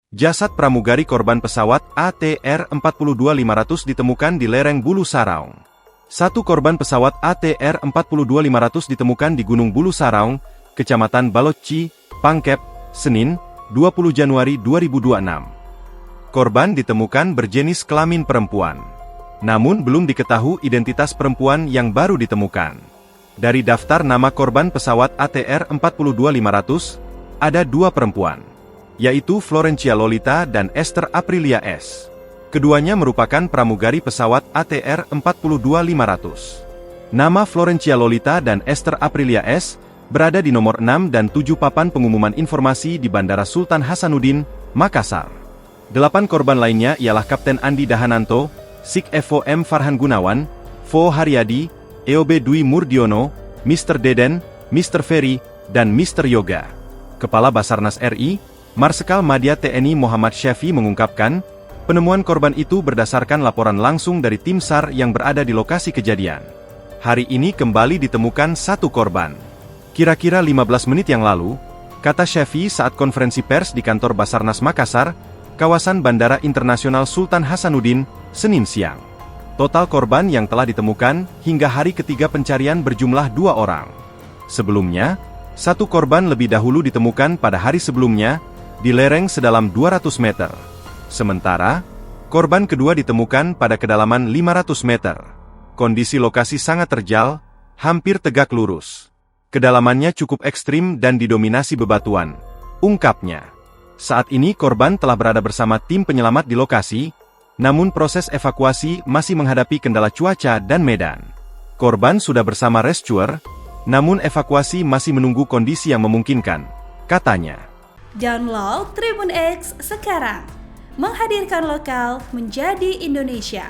Jasad pramugari korban pesawat ATR-42500 ditemukan di lereng Bulu Saraung. Satu korban pesawat ATR-42500 ditemukan di Gunung Bulu Saraung, Kecamatan Balocci, Pangkep, Senin, 20 Januari 2026. Korban ditemukan berjenis kelamin perempuan. Namun belum diketahui identitas perempuan yang baru ditemukan. Dari daftar nama korban pesawat ATR-42500, ada dua perempuan, yaitu Florencia Lolita dan Esther Aprilia S. Keduanya merupakan pramugari pesawat ATR-42500. Nama Florencia Lolita dan Esther Aprilia S. berada di nomor 6 dan 7 papan pengumuman informasi di Bandara Sultan Hasanuddin, Makassar. 8 korban lainnya ialah Kapten Andi Dahananto, Sik FOM Farhan Gunawan, Fo Haryadi, EOB Dwi Murdiono, Mr. Deden, Mr. Ferry, dan Mr. Yoga. Kepala Basarnas RI, Marsikal Madya TNI Muhammad Syafi mengungkapkan, penemuan korban itu berdasarkan laporan langsung dari tim SAR yang berada di lokasi kejadian. Hari ini kembali ditemukan satu korban. Kira-kira 15 menit yang lalu, kata Syafi saat konferensi pers di kantor Basarnas Makassar, kawasan Bandara Internasional Sultan Hasanuddin, Senin siang. Total korban yang telah ditemukan hingga hari ketiga pencarian berjumlah 2 orang. Sebelumnya, satu korban lebih dahulu ditemukan pada hari sebelumnya, di lereng sedalam 200 meter. Sementara, korban kedua ditemukan pada kedalaman 500 meter. Kondisi lokasi sangat terjal, hampir tegak lurus. Kedalamannya cukup ekstrim dan didominasi bebatuan, ungkapnya. Saat ini korban telah berada bersama tim penyelamat di lokasi, namun proses evakuasi masih menghadapi kendala cuaca dan medan. Korban sudah bersama rescuer, namun evakuasi masih menunggu kondisi yang memungkinkan, katanya. Download Tribun X sekarang, menghadirkan lokal menjadi Indonesia.